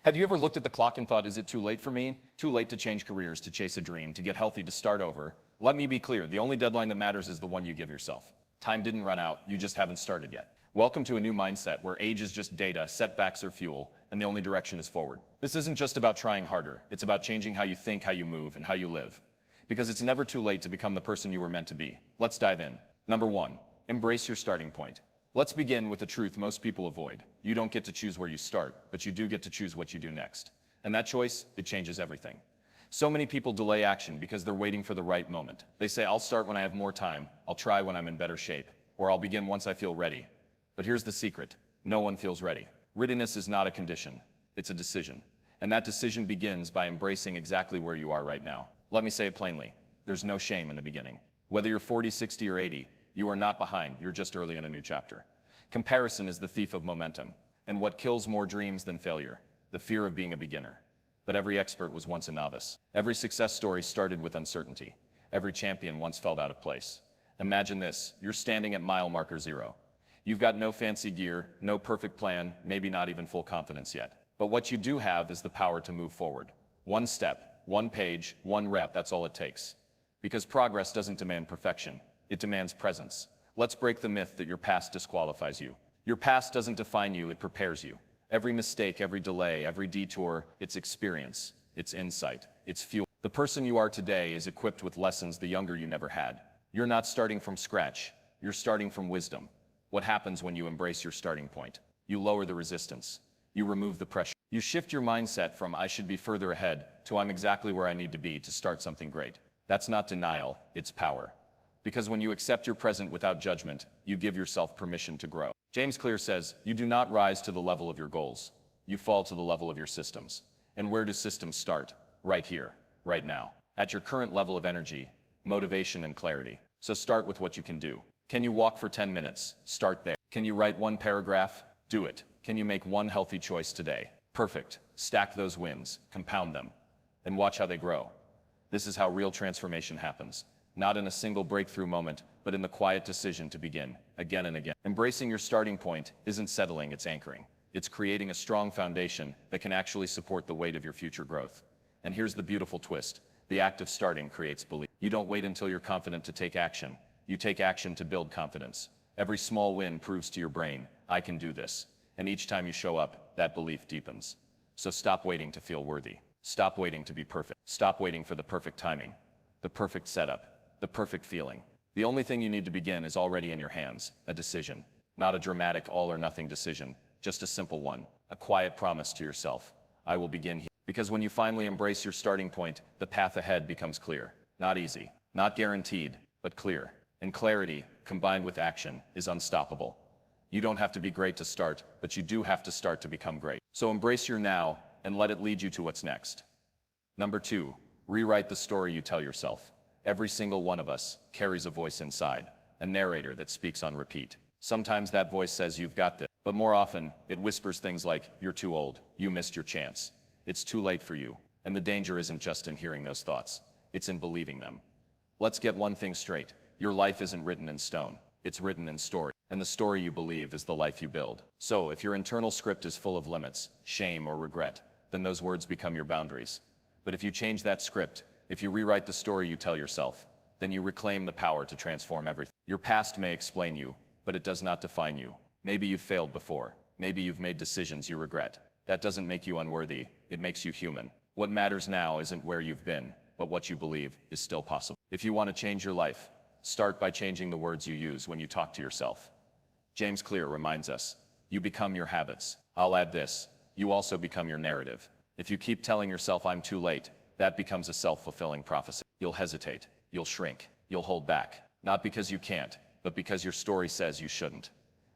Have you ever looked at the clock and thought, is it too late for me? Too late to change careers, to chase a dream, to get healthy, to start over? Let me be clear, the only deadline that matters is the one you give yourself. Time didn't run out, you just haven't started yet. Welcome to a new mindset where age is just data, setbacks are fuel, and the only direction is forward. This isn't just about trying harder, it's about changing how you think, how you move, and how you live. Because it's never too late to become the person you were meant to be. Let's dive in. Number 1, embrace your starting point. Let's begin with the truth most people avoid. You don't get to choose where you start, but you do get to choose what you do next. And that choice, it changes everything. So many people delay action because they're waiting for the right moment. They say, I'll start when I have more time, I'll try when I'm in better shape, or I'll begin once I feel ready. But here's the secret, no one feels ready. Readiness is not a condition, it's a decision. And that decision begins by embracing exactly where you are right now. Let me say it plainly, there's no shame in the beginning. Whether you're 40, 60, or 80, you are not behind, you're just early in a new chapter. Comparison is the thief of momentum, and what kills more dreams than failure? The fear of being a beginner. But every expert was once a novice. Every success story started with uncertainty. Every champion once felt out of place. Imagine this, you're standing at mile marker 0. You've got no fancy gear, no perfect plan, maybe not even full confidence yet. But what you do have is the power to move forward. One step, one page, one rep, that's all it takes. Because progress doesn't demand perfection. It demands presence. Let's break the myth that your past disqualifies you. Your past doesn't define you, it prepares you. Every mistake, every delay, every detour, it's experience, it's insight, it's fuel. The person you are today is equipped with lessons the younger you never had. You're not starting from scratch, you're starting from wisdom. What happens when you embrace your starting point? You lower the resistance. You remove the pressure. You shift your mindset from I should be further ahead to I'm exactly where I need to be to start something great. That's not denial, it's power. Because when you accept your present without judgment, you give yourself permission to grow. James Clear says, you do not rise to the level of your goals. You fall to the level of your systems. And where do systems start? Right here, right now. At your current level of energy, motivation, and clarity. So start with what you can do. Can you walk for 10 minutes? Start there. Can you write one paragraph? Do it. Can you make one healthy choice today? Perfect. Stack those wins, compound them, and watch how they grow. This is how real transformation happens. Not in a single breakthrough moment, but in the quiet decision to begin, again and again. Embracing your starting point isn't settling, it's anchoring. It's creating a strong foundation that can actually support the weight of your future growth. And here's the beautiful twist. The act of starting creates belief. You don't wait until you're confident to take action. You take action to build confidence. Every small win proves to your brain, I can do this. And each time you show up, that belief deepens. So stop waiting to feel worthy. Stop waiting to be perfect. Stop waiting for the perfect timing, the perfect setup, the perfect feeling. The only thing you need to begin is already in your hands, a decision. Not a dramatic all or nothing decision, just a simple one, a quiet promise to yourself. I will begin here. Because when you finally embrace your starting point, the path ahead becomes clear. Not easy, not guaranteed, but clear. And clarity, combined with action, is unstoppable. You don't have to be great to start, but you do have to start to become great. So embrace your now and let it lead you to what's next. Number 2, rewrite the story you tell yourself. Every single one of us carries a voice inside, a narrator that speaks on repeat. Sometimes that voice says you've got this, but more often it whispers things like, you're too old, you missed your chance, it's too late for you. And the danger isn't just in hearing those thoughts, it's in believing them. Let's get one thing straight, your life isn't written in stone, it's written in story. And the story you believe is the life you build. So if your internal script is full of limits, shame, or regret, then those words become your boundaries. But if you change that script, if you rewrite the story you tell yourself, then you reclaim the power to transform everything. Your past may explain you, but it does not define you. Maybe you've failed before. Maybe you've made decisions you regret. That doesn't make you unworthy, it makes you human. What matters now isn't where you've been, but what you believe is still possible. If you want to change your life, start by changing the words you use when you talk to yourself. James Clear reminds us, you become your habits. I'll add this, you also become your narrative. If you keep telling yourself I'm too late, that becomes a self-fulfilling prophecy. You'll hesitate, you'll shrink, you'll hold back. Not because you can't, but because your story says you shouldn't.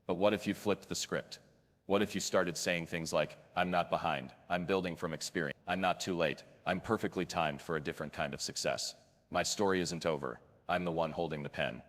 But what if you flipped the script? What if you started saying things like, I'm not behind, I'm building from experience, I'm not too late, I'm perfectly timed for a different kind of success. My story isn't over, I'm the one holding the pen.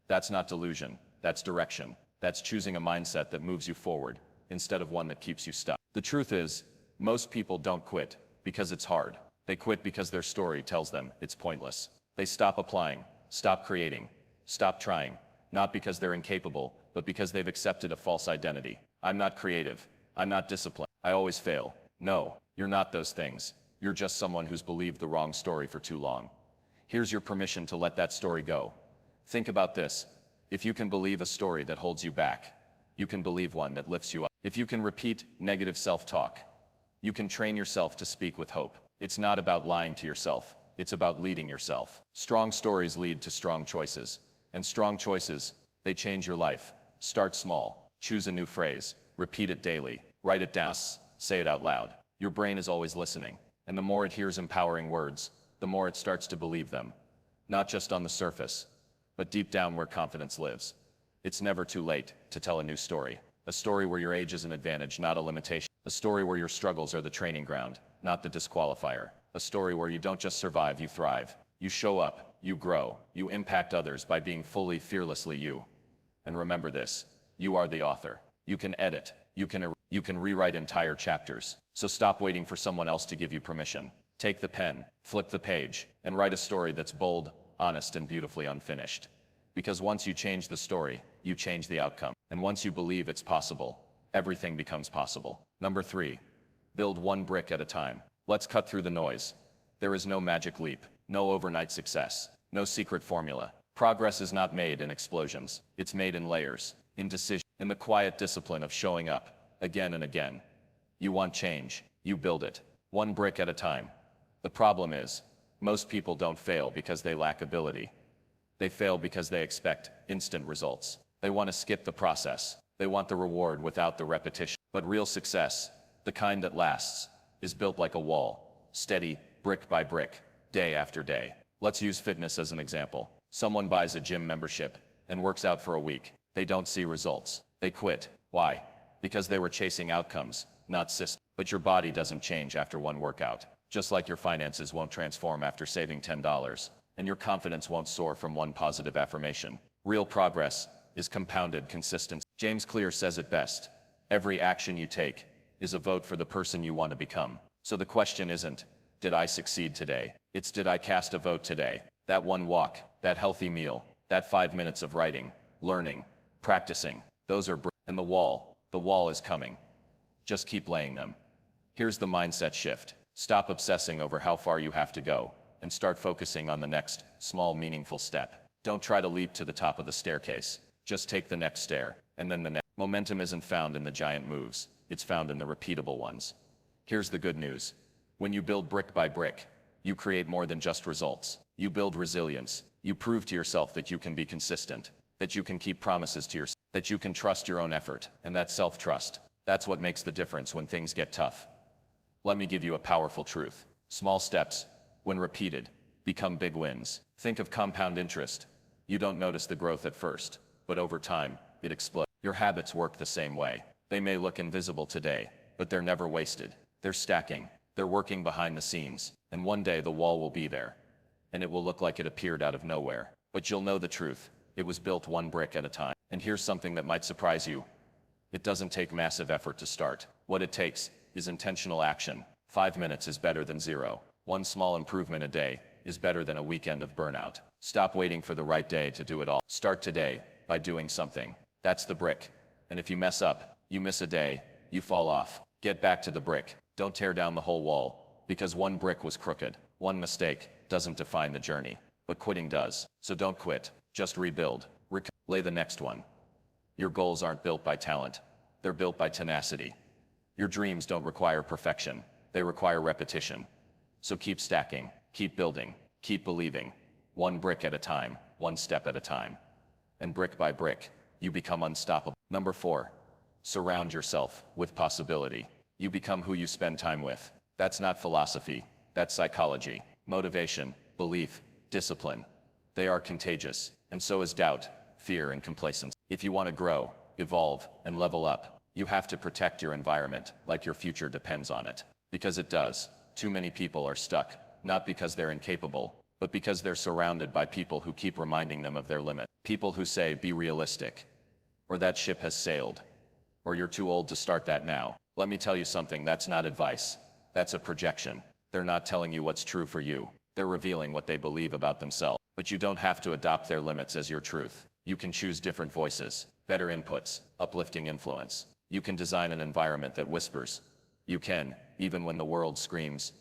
That's not delusion, that's direction. That's choosing a mindset that moves you forward, instead of one that keeps you stuck. The truth is, most people don't quit because it's hard. They quit because their story tells them it's pointless. They stop applying, stop creating, stop trying, not because they're incapable, but because they've accepted a false identity. I'm not creative. I'm not disciplined. I always fail. No, You're not those things. You're just someone who's believed the wrong story for too long. Here's your permission to let that story go. Think about this. If you can believe a story that holds you back, you can believe one that lifts you up. If you can repeat negative self-talk, you can train yourself to speak with hope. It's not about lying to yourself. It's about leading yourself. Strong stories lead to strong choices. And strong choices, they change your life. Start small. Choose a new phrase. Repeat it daily. Write it down. Say it out loud. Your brain is always listening. And the more it hears empowering words, the more it starts to believe them. Not just on the surface, but deep down where confidence lives. It's never too late to tell a new story. A story where your age is an advantage, not a limitation. A story where your struggles are the training ground, not the disqualifier. A story where you don't just survive, you thrive. You show up, you grow, you impact others by being fully, fearlessly you. And remember this, you are the author. You can edit, you can rewrite entire chapters. So stop waiting for someone else to give you permission. Take the pen, flip the page, and write a story that's bold, honest, and beautifully unfinished. Because once you change the story, you change the outcome. And once you believe it's possible, everything becomes possible. Number 3, build one brick at a time. Let's cut through the noise. There is no magic leap, no overnight success, no secret formula. Progress is not made in explosions. It's made in layers, in decision, in the quiet discipline of showing up again and again. You want change, you build it, one brick at a time. The problem is, most people don't fail because they lack ability. They fail because they expect instant results. They want to skip the process. They want the reward without the repetition. But real success, the kind that lasts, is built like a wall, steady, brick by brick, day after day. Let's use fitness as an example. Someone buys a gym membership and works out for a week. They don't see results. They quit. Why? Because they were chasing outcomes, not systems. But your body doesn't change after one workout. Just like your finances won't transform after saving $10, and your confidence won't soar from one positive affirmation. Real progress is compounded consistency. James Clear says it best. Every action you take is a vote for the person you want to become. So the question isn't, did I succeed today? It's, did I cast a vote today? That one walk, that healthy meal, that 5 minutes of writing, learning, practicing, those are and the wall is coming. Just keep laying them. Here's the mindset shift. Stop obsessing over how far you have to go and start focusing on the next, small, meaningful step. Don't try to leap to the top of the staircase. Just take the next stair, and then the next. Momentum isn't found in the giant moves. It's found in the repeatable ones. Here's the good news. When you build brick by brick, you create more than just results. You build resilience. You prove to yourself that you can be consistent, that you can keep promises to yourself, that you can trust your own effort, and that self-trust. That's what makes the difference when things get tough. Let me give you a powerful truth. Small steps, when repeated, become big wins. Think of compound interest. You don't notice the growth at first, but over time, it explodes. Your habits work the same way. They may look invisible today, but they're never wasted. They're stacking. They're working behind the scenes. And one day the wall will be there. And it will look like it appeared out of nowhere. But you'll know the truth. It was built one brick at a time. And here's something that might surprise you. It doesn't take massive effort to start. What it takes is intentional action. 5 minutes is better than 0. One small improvement a day is better than a weekend of burnout. Stop waiting for the right day to do it all. Start today by doing something. That's the brick. And if you mess up, you miss a day, you fall off. Get back to the brick. Don't tear down the whole wall, because one brick was crooked. One mistake doesn't define the journey, but quitting does. So don't quit. Just rebuild. Lay the next one. Your goals aren't built by talent. They're built by tenacity. Your dreams don't require perfection. They require repetition. So keep stacking, keep building, keep believing. One brick at a time, one step at a time. And brick by brick, you become unstoppable. Number 4, surround yourself with possibility. You become who you spend time with. That's not philosophy. That's psychology. Motivation, belief, discipline. They are contagious, and so is doubt, fear, and complacency. If you want to grow, evolve, and level up, you have to protect your environment like your future depends on it. Because it does. Too many people are stuck, not because they're incapable, but because they're surrounded by people who keep reminding them of their limit. People who say, be realistic, or that ship has sailed, or you're too old to start that now. Let me tell you something, that's not advice. That's a projection. They're not telling you what's true for you. They're revealing what they believe about themselves. But you don't have to adopt their limits as your truth. You can choose different voices, better inputs, uplifting influence. You can design an environment that whispers, You can, even when the world screams.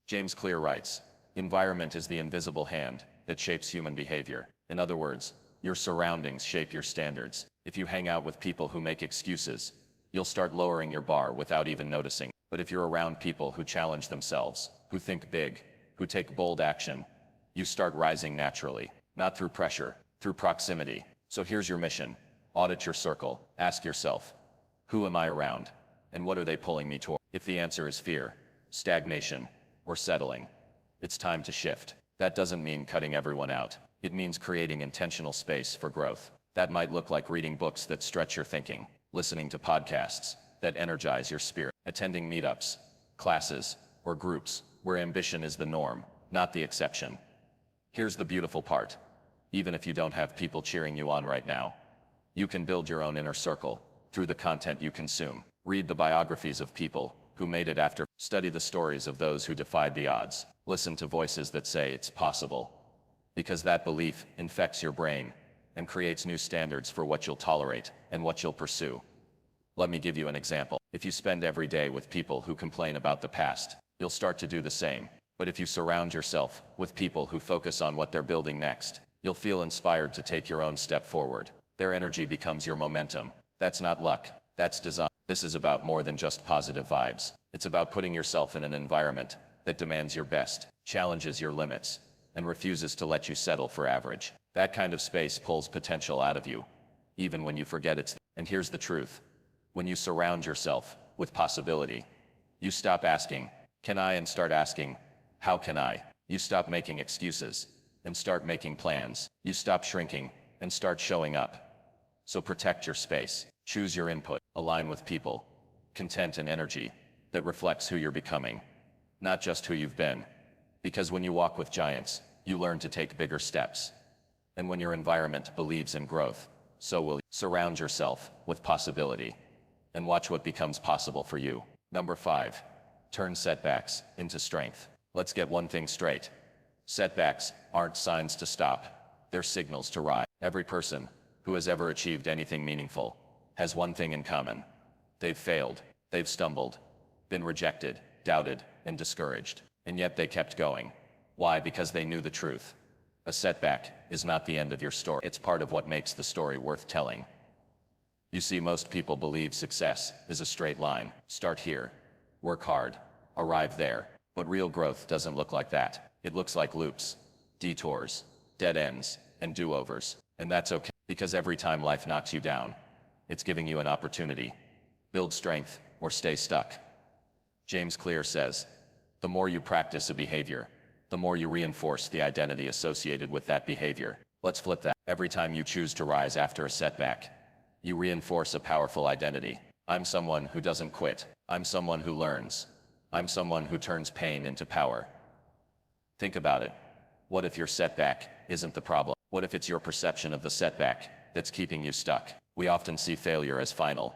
James Clear writes, environment is the invisible hand that shapes human behavior. In other words, your surroundings shape your standards. If you hang out with people who make excuses, you'll start lowering your bar without even noticing. But if you're around people who challenge themselves, who think big, who take bold action, you start rising naturally, not through pressure, through proximity. So here's your mission. Audit your circle. Ask yourself, who am I around? And what are they pulling me toward? If the answer is fear, stagnation, or settling, it's time to shift. That doesn't mean cutting everyone out. It means creating intentional space for growth. That might look like reading books that stretch your thinking, listening to podcasts that energize your spirit, attending meetups, classes, or groups where ambition is the norm, not the exception. Here's the beautiful part. Even if you don't have people cheering you on right now, you can build your own inner circle through the content you consume. Read the biographies of people who made it after. Study the stories of those who defied the odds. Listen to voices that say it's possible, because that belief infects your brain and creates new standards for what you'll tolerate and what you'll pursue. Let me give you an example. If you spend every day with people who complain about the past, you'll start to do the same. But if you surround yourself with people who focus on what they're building next, you'll feel inspired to take your own step forward. Their energy becomes your momentum. That's not luck. That's design. This is about more than just positive vibes. It's about putting yourself in an environment that demands your best, challenges your limits, and refuses to let you settle for average. That kind of space pulls potential out of you, even when you forget it's. And here's the truth. When you surround yourself with possibility, you stop asking, can I, and start asking, how can I? You stop making excuses and start making plans. You stop shrinking and start showing up. So protect your space. Choose your input. Align with people, content, and energy that reflects who you're becoming, not just who you've been. Because when you walk with giants, you learn to take bigger steps. And when your environment believes in growth, so will you. Surround yourself with possibility and watch what becomes possible for you. Number 5, turn setbacks into strength. Let's get one thing straight. Setbacks aren't signs to stop. They're signals to rise. Every person who has ever achieved anything meaningful has one thing in common. They've failed, they've stumbled, been rejected, doubted, and discouraged. And yet they kept going. Why? Because they knew the truth. A setback is not the end of your story. It's part of what makes the story worth telling. You see, most people believe success is a straight line. Start here, work hard, arrive there. But real growth doesn't look like that. It looks like loops, detours, dead ends, and do-overs. And that's okay, because every time life knocks you down, it's giving you an opportunity. Build strength or stay stuck. James Clear says, the more you practice a behavior, the more you reinforce the identity associated with that behavior. Let's flip that. Every time you choose to rise after a setback, you reinforce a powerful identity. I'm someone who doesn't quit. I'm someone who learns. I'm someone who turns pain into power. Think about it. What if your setback isn't the problem? What if it's your perception of the setback that's keeping you stuck? We often see failure as final.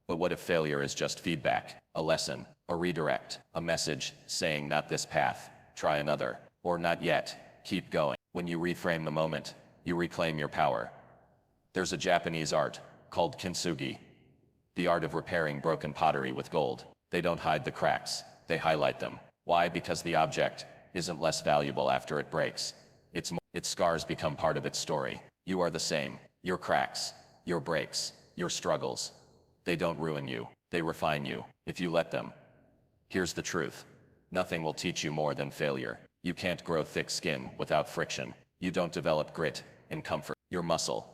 But what if failure is just feedback, a lesson, a redirect, a message saying not this path, try another, or not yet, keep going? When you reframe the moment, you reclaim your power. There's a Japanese art called kintsugi, the art of repairing broken pottery with gold. They don't hide the cracks, they highlight them. Why? Because the object isn't less valuable after it breaks. Its scars become part of its story. You are the same. Your cracks, your breaks, your struggles, they don't ruin you, they refine you, if you let them. Here's the truth. Nothing will teach you more than failure. You can't grow thick skin without friction. You don't develop grit in comfort. Your muscle,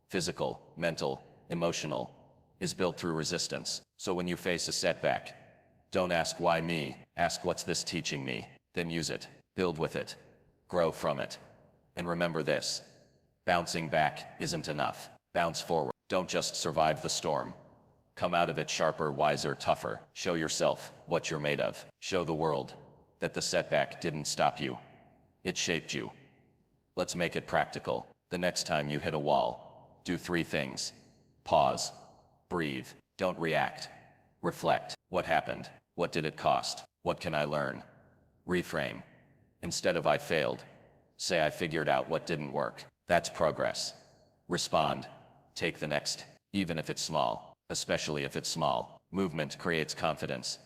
physical, mental, emotional, is built through resistance. So when you face a setback, don't ask why me, ask what's this teaching me, then use it, build with it, grow from it. And remember this, bouncing back isn't enough. Bounce forward. Don't just survive the storm. Come out of it sharper, wiser, tougher. Show yourself what you're made of. Show the world that the setback didn't stop you. It shaped you. Let's make it practical. The next time you hit a wall, do 3 things. Pause. Breathe. Don't react. Reflect. What happened? What did it cost? What can I learn? Reframe. Instead of I failed, say I figured out what didn't work. That's progress. Respond. Take the next, even if it's small, especially if it's small. Movement creates confidence,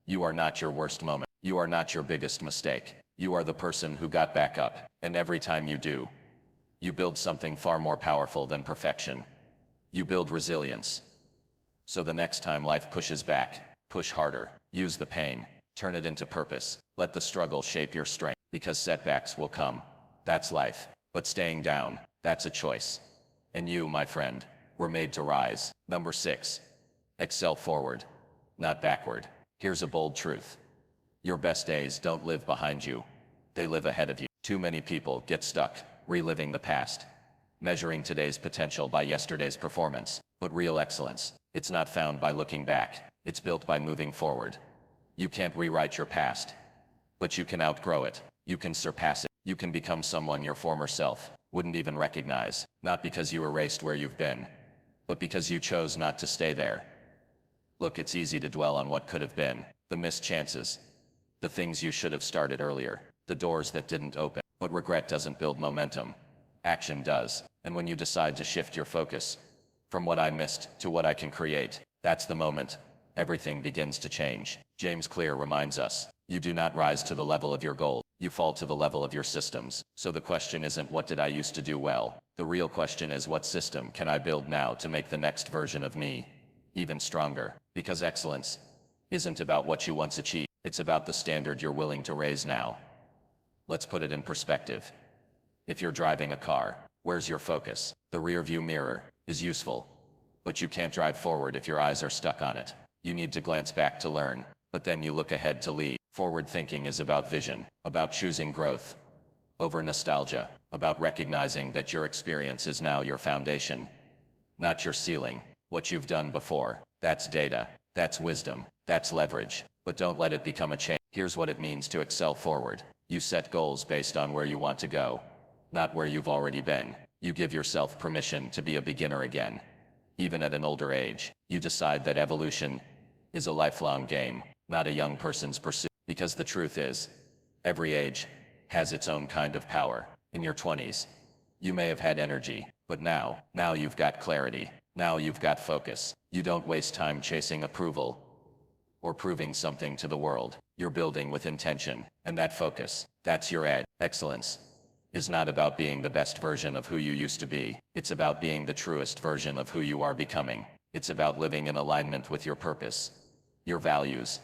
You are not your worst moment. You are not your biggest mistake. You are the person who got back up. And every time you do, you build something far more powerful than perfection. You build resilience. So the next time life pushes back, push harder. Use the pain. Turn it into purpose. Let the struggle shape your strength. Because setbacks will come. That's life. But staying down, that's a choice. And you, my friend, were made to rise. Number 6. Excel forward, not backward. Here's a bold truth. Your best days don't live behind you. They live ahead of you. Too many people get stuck, reliving the past, measuring today's potential by yesterday's performance. But real excellence, it's not found by looking back. It's built by moving forward. You can't rewrite your past, but you can outgrow it. You can surpass it. You can become someone your former self wouldn't even recognize. Not because you erased where you've been, but because you chose not to stay there. Look, it's easy to dwell on what could have been, the missed chances, the things you should have started earlier, the doors that didn't open. But regret doesn't build momentum. Action does. And when you decide to shift your focus from what I missed to what I can create, that's the moment everything begins to change. James Clear reminds us, you do not rise to the level of your goal. You fall to the level of your systems. So the question isn't what did I used to do well? The real question is what system can I build now to make the next version of me even stronger? Because excellence isn't about what you once achieved. It's about the standard you're willing to raise now. Let's put it in perspective. If you're driving a car, where's your focus? The rearview mirror is useful, but you can't drive forward if your eyes are stuck on it. You need to glance back to learn, but then you look ahead to lead. Forward thinking is about vision, about choosing growth over nostalgia, about recognizing that your experience is now your foundation, not your ceiling. What you've done before, that's data, that's wisdom, that's leverage, but don't let it become a chain. Here's what it means to excel forward. You set goals based on where you want to go, not where you've already been. You give yourself permission to be a beginner again, even at an older age. You decide that evolution is a lifelong game, not a young person's pursuit. Because the truth is, every age has its own kind of power. In your 20s, you may have had energy, but now you've got clarity. Now you've got focus. You don't waste time chasing approval or proving something to the world. You're building with intention, and that focus, that's your edge. Excellence is not about being the best version of who you used to be. It's about being the truest version of who you are becoming. It's about living in alignment with your purpose, your values,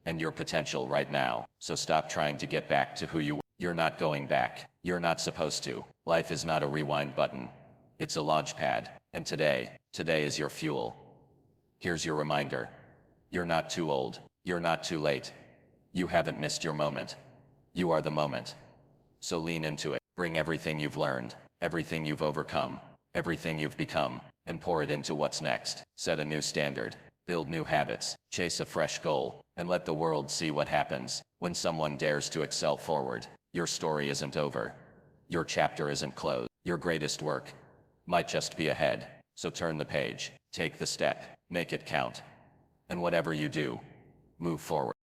and your potential right now. So stop trying to get back to who you were. You're not going back. You're not supposed to. Life is not a rewind button. It's a launch pad. And today is your fuel. Here's your reminder. You're not too old. You're not too late. You haven't missed your moment. You are the moment. So lean into it. Bring everything you've learned, everything you've overcome, everything you've become, and pour it into what's next. Set a new standard. Build new habits. Chase a fresh goal. And let the world see what happens when someone dares to excel forward. Your story isn't over. Your chapter isn't closed. Your greatest work might just be ahead. So turn the page. Take the step. Make it count. And whatever you do, move forward.